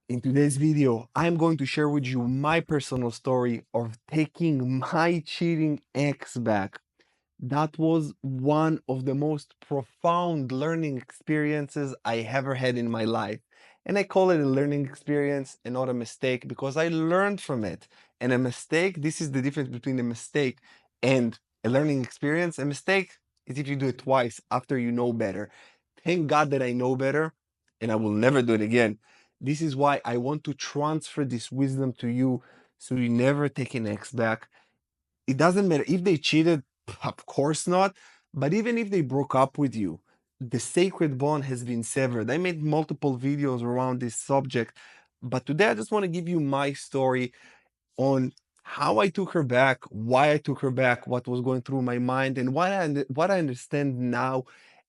In today's video, I'm going to share with you my personal story of taking my cheating ex back. That was one of the most profound learning experiences I ever had in my life. And I call it a learning experience and not a mistake because I learned from it. And a mistake, this is the difference between a mistake and a learning experience. A mistake is if you do it twice after you know better. Thank God that I know better and I will never do it again. This is why I want to transfer this wisdom to you so you never take an ex back. It doesn't matter if they cheated, of course not, but even if they broke up with you, the sacred bond has been severed. I made multiple videos around this subject, but today I just want to give you my story on how I took her back, why I took her back, what was going through my mind, and what I understand now,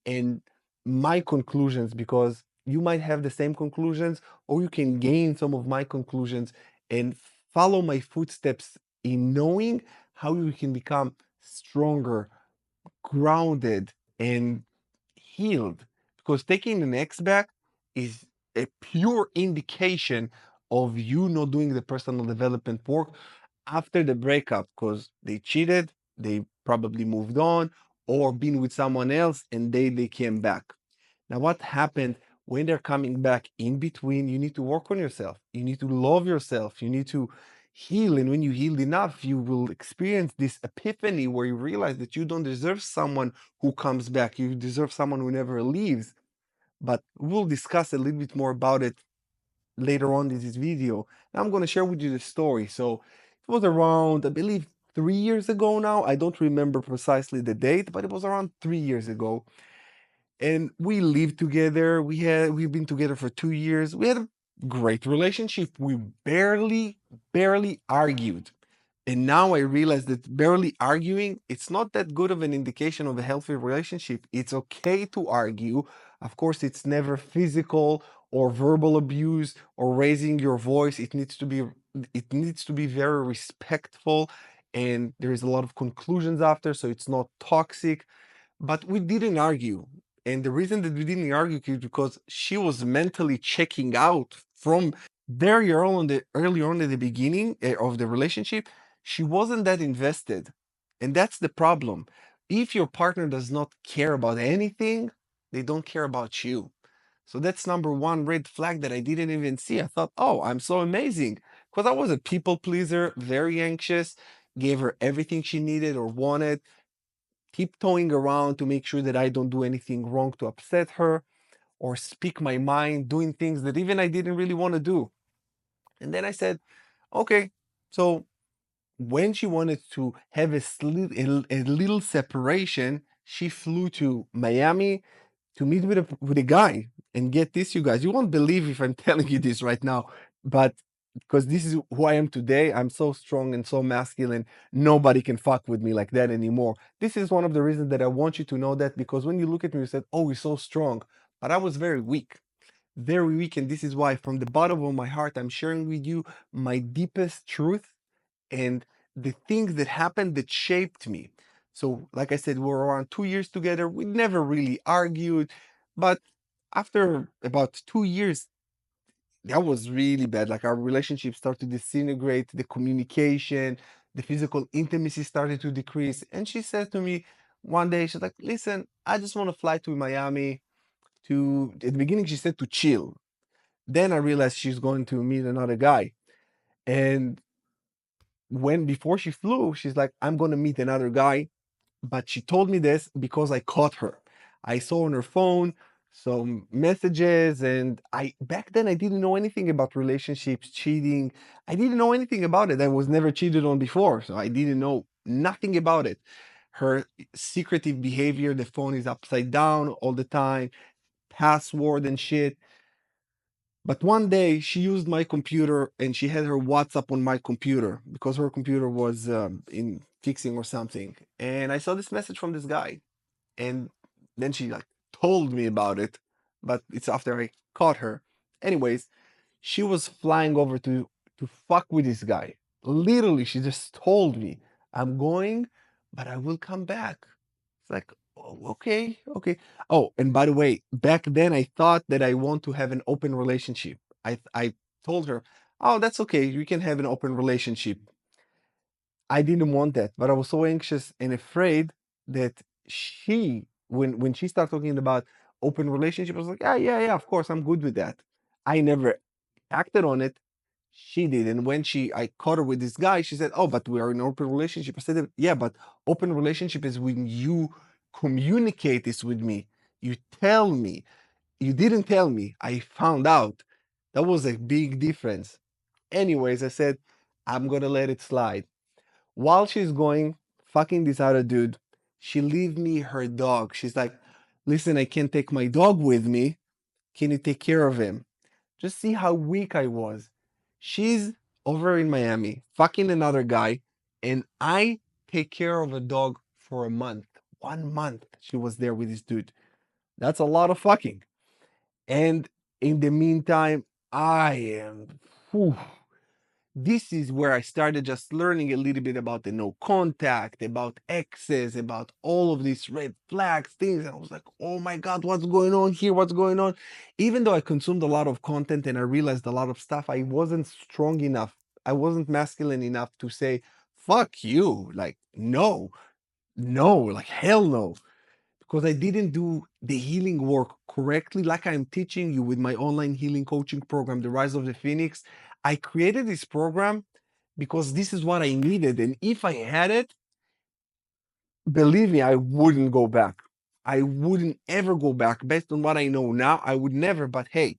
and my conclusions. Because you might have the same conclusions, or you can gain some of my conclusions and follow my footsteps in knowing how you can become stronger, grounded, and healed. Because taking the next back is a pure indication of you not doing the personal development work after the breakup, because they cheated, they probably moved on, or been with someone else and they came back. Now, what happened when they're coming back in between? You need to work on yourself. You need to love yourself. You need to heal. And when you healed enough, you will experience this epiphany where you realize that you don't deserve someone who comes back. You deserve someone who never leaves. But we'll discuss a little bit more about it later on in this video. And I'm going to share with you the story. So it was around, I believe, 3 years ago now. I don't remember precisely the date, but it was around 3 years ago. And we lived together. We've been together for 2 years. We had a great relationship. We barely argued. And now I realize that barely arguing, it's not that good of an indication of a healthy relationship. It's okay to argue. Of course, it's never physical or verbal abuse or raising your voice. It needs to be very respectful, and there is a lot of conclusions after, so it's not toxic. But we didn't argue. And the reason that we didn't argue is because she was mentally checking out from very early on in the beginning of the relationship. She wasn't that invested. And that's the problem. If your partner does not care about anything, they don't care about you. So that's number one red flag that I didn't even see. I thought, oh, I'm so amazing. Because I was a people pleaser, very anxious, gave her everything she needed or wanted, tiptoeing around to make sure that I don't do anything wrong to upset her or speak my mind, doing things that even I didn't really want to do. And then I said, okay, so when she wanted to have a little separation, she flew to Miami to meet with a guy. And get this, you guys, you won't believe if I'm telling you this right now, but because this is who I am today, I'm so strong and so masculine. Nobody can fuck with me like that anymore. This is one of the reasons that I want you to know that, because when you look at me, you said, "Oh, you're so strong," but I was very weak, very weak, and this is why, from the bottom of my heart, I'm sharing with you my deepest truth and the things that happened that shaped me. So, like I said, we're around 2 years together. We never really argued, but after about 2 years, that was really bad. Like, our relationship started to disintegrate, the communication, the physical intimacy started to decrease. And she said to me one day, she's like, "Listen, I just want to fly to Miami to," at the beginning, she said to chill. Then I realized she's going to meet another guy. And when before she flew, she's like, "I'm going to meet another guy." But she told me this because I caught her. I saw on her phone some messages, and I back then I didn't know anything about relationships, cheating. I didn't know anything about it. I was never cheated on before, so I didn't know nothing about it. Her secretive behavior, the phone is upside down all the time, password and shit. But one day she used my computer and she had her WhatsApp on my computer because her computer was in fixing or something. And I saw this message from this guy. And then she like told me about it, but it's after I caught her. Anyways, she was flying over to fuck with this guy. Literally, she just told me, "I'm going, but I will come back." It's like, oh, okay, okay. Oh, and by the way, back then I thought that I want to have an open relationship. I told her, "Oh, that's okay. You can have an open relationship." I didn't want that, but I was so anxious and afraid that when she started talking about open relationship, I was like, yeah, of course, I'm good with that. I never acted on it. She did, and when I caught her with this guy, she said, "Oh, but we are in an open relationship." I said, "Yeah, but open relationship is when you communicate this with me. You tell me. You didn't tell me. I found out." That was a big difference. Anyways, I said, "I'm gonna let it slide." While she's going fucking this other dude, she leave me her dog. She's like, "Listen, I can't take my dog with me. Can you take care of him?" Just see how weak I was. She's over in Miami, fucking another guy, and I take care of a dog for a month. 1 month she was there with this dude. That's a lot of fucking. And in the meantime, I am. Whew, this is where I started just learning a little bit about the no contact, about exes, about all of these red flags, things. And I was like, oh my God, what's going on here? What's going on? Even though I consumed a lot of content and I realized a lot of stuff, I wasn't strong enough. I wasn't masculine enough to say, fuck you. Like, no, no, like, hell no, because I didn't do the healing work correctly, like I'm teaching you with my online healing coaching program, The Rise of the Phoenix. I created this program because this is what I needed. And if I had it, believe me, I wouldn't go back. I wouldn't ever go back. Based on what I know now, I would never. But hey,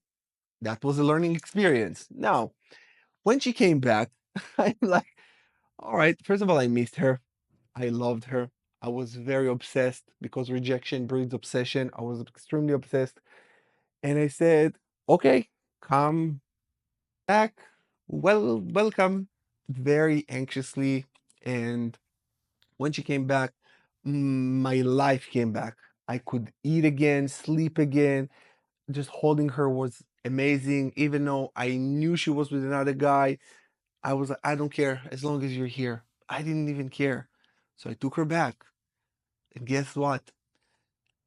that was a learning experience. Now, when she came back, I'm like, all right, first of all, I missed her. I loved her. I was very obsessed because rejection breeds obsession. I was extremely obsessed. And I said, okay, come back. Well, welcome. Very anxiously. And when she came back, my life came back. I could eat again, sleep again. Just holding her was amazing. Even though I knew she was with another guy, I was like, I don't care as long as you're here. I didn't even care. So I took her back. And guess what?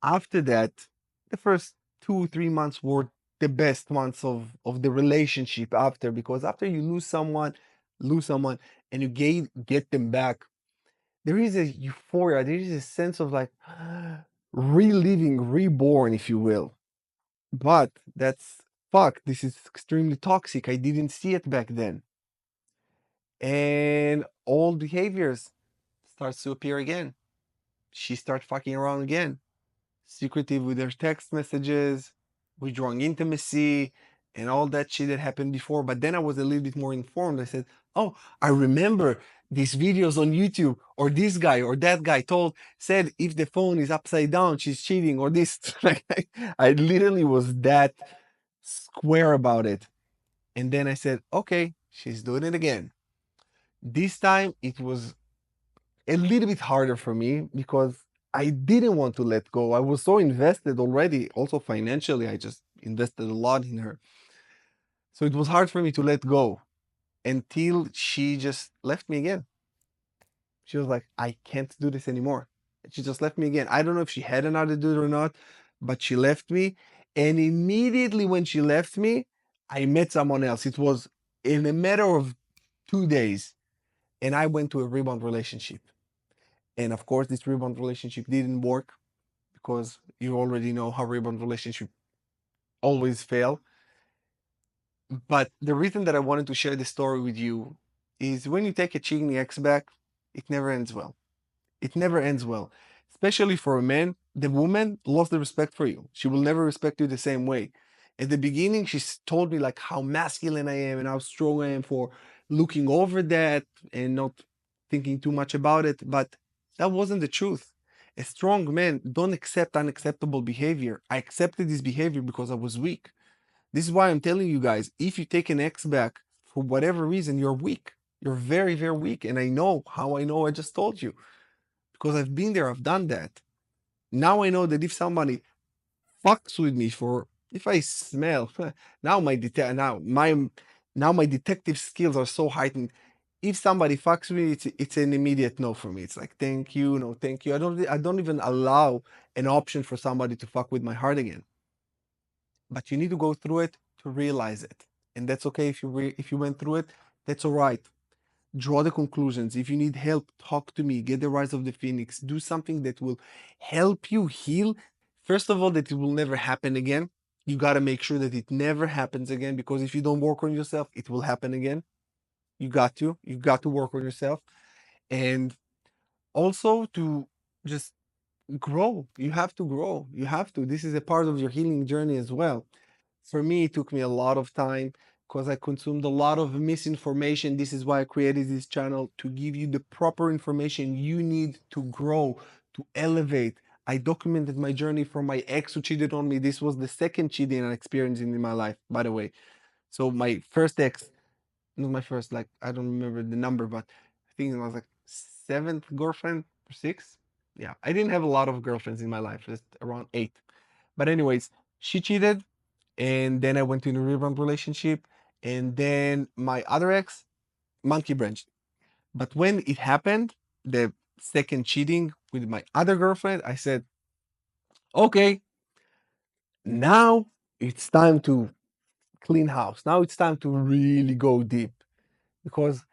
After that, the first 2 3 months were the best months of the relationship after, because after you lose someone and you get them back, there is a euphoria, there is a sense of like reliving, reborn, if you will. But that's fuck, this is extremely toxic. I didn't see it back then. And old behaviors starts to appear again. She starts fucking around again, secretive with their text messages, withdrawing intimacy, and all that shit that happened before. But then I was a little bit more informed. I said, oh, I remember these videos on YouTube, or this guy or that guy said if the phone is upside down, she's cheating, or this. Like, I literally was that square about it. And then I said, okay, she's doing it again. This time it was a little bit harder for me because I didn't want to let go. I was so invested already, also financially. I just invested a lot in her. So it was hard for me to let go until she just left me again. She was like, I can't do this anymore. And she just left me again. I don't know if she had another dude or not, but she left me. And immediately when she left me, I met someone else. It was in a matter of 2 days. And I went to a rebound relationship. And of course, this rebound relationship didn't work because you already know how rebound relationships always fail. But the reason that I wanted to share this story with you is when you take a cheating ex back, it never ends well. It never ends well. Especially for a man, the woman lost the respect for you. She will never respect you the same way. At the beginning, told me like how masculine I am and how strong I am for looking over that and not thinking too much about it. But that wasn't the truth. A strong man don't accept unacceptable behavior. I accepted this behavior because I was weak. This is why I'm telling you guys, if you take an ex back for whatever reason, you're weak. You're very, very weak. And I know how I know I just told you because I've been there, I've done that. Now I know that if somebody fucks with me for if I smell now my detective skills are so heightened. If somebody fucks with me, it's an immediate no for me. It's like thank you, no thank you. I don't even allow an option for somebody to fuck with my heart again. But you need to go through it to realize it. and that's okay if you went through it. That's all right. Draw the conclusions. If you need help, talk to me. Get the Rise of the Phoenix. Do something that will help you heal. First of all, that it will never happen again. You got to make sure that it never happens again, because if you don't work on yourself, it will happen again. You got to work on yourself. And also to just grow. You have to grow. You have to. This is a part of your healing journey as well. For me, it took me a lot of time because I consumed a lot of misinformation. This is why I created this channel, to give you the proper information you need to grow, to elevate. I documented my journey from my ex who cheated on me. This was the second cheating I experienced in my life, by the way. So my first ex, not my first, like I don't remember the number, but I think it was like seventh girlfriend or sixth. Yeah, I didn't have a lot of girlfriends in my life, just around eight. But anyways, she cheated, and then I went into a rebound relationship, and then my other ex monkey branched. But when it happened, the second cheating with my other girlfriend, I said, okay, now it's time to clean house. Now it's time to really go deep, because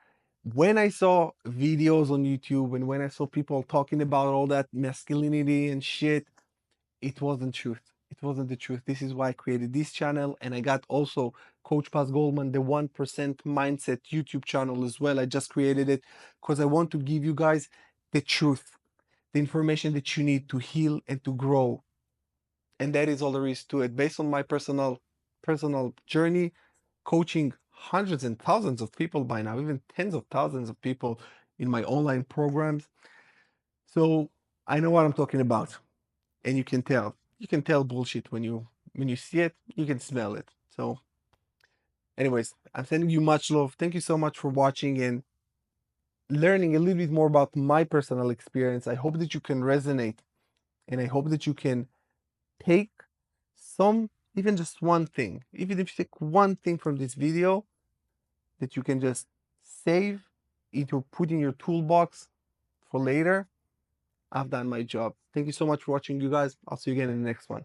when I saw videos on YouTube and when I saw people talking about all that masculinity and shit, it wasn't truth. It wasn't the truth. This is why I created this channel, and I got also Coach Paz Goldman, the 1% Mindset YouTube channel as well. I just created it because I want to give you guys the truth, the information that you need to heal and to grow. And that is all there is to it. Based on my personal journey, coaching hundreds and thousands of people by now, even tens of thousands of people in my online programs. So I know what I'm talking about, and you can tell. You can tell bullshit when you see it. You can smell it. So, anyways, I'm sending you much love. Thank you so much for watching and learning a little bit more about my personal experience. I hope that you can resonate, and I hope that you can take some, even just one thing, even if you take one thing from this video that you can just save into, put in your toolbox for later. I've done my job. Thank you so much for watching, you guys. I'll see you again in the next one.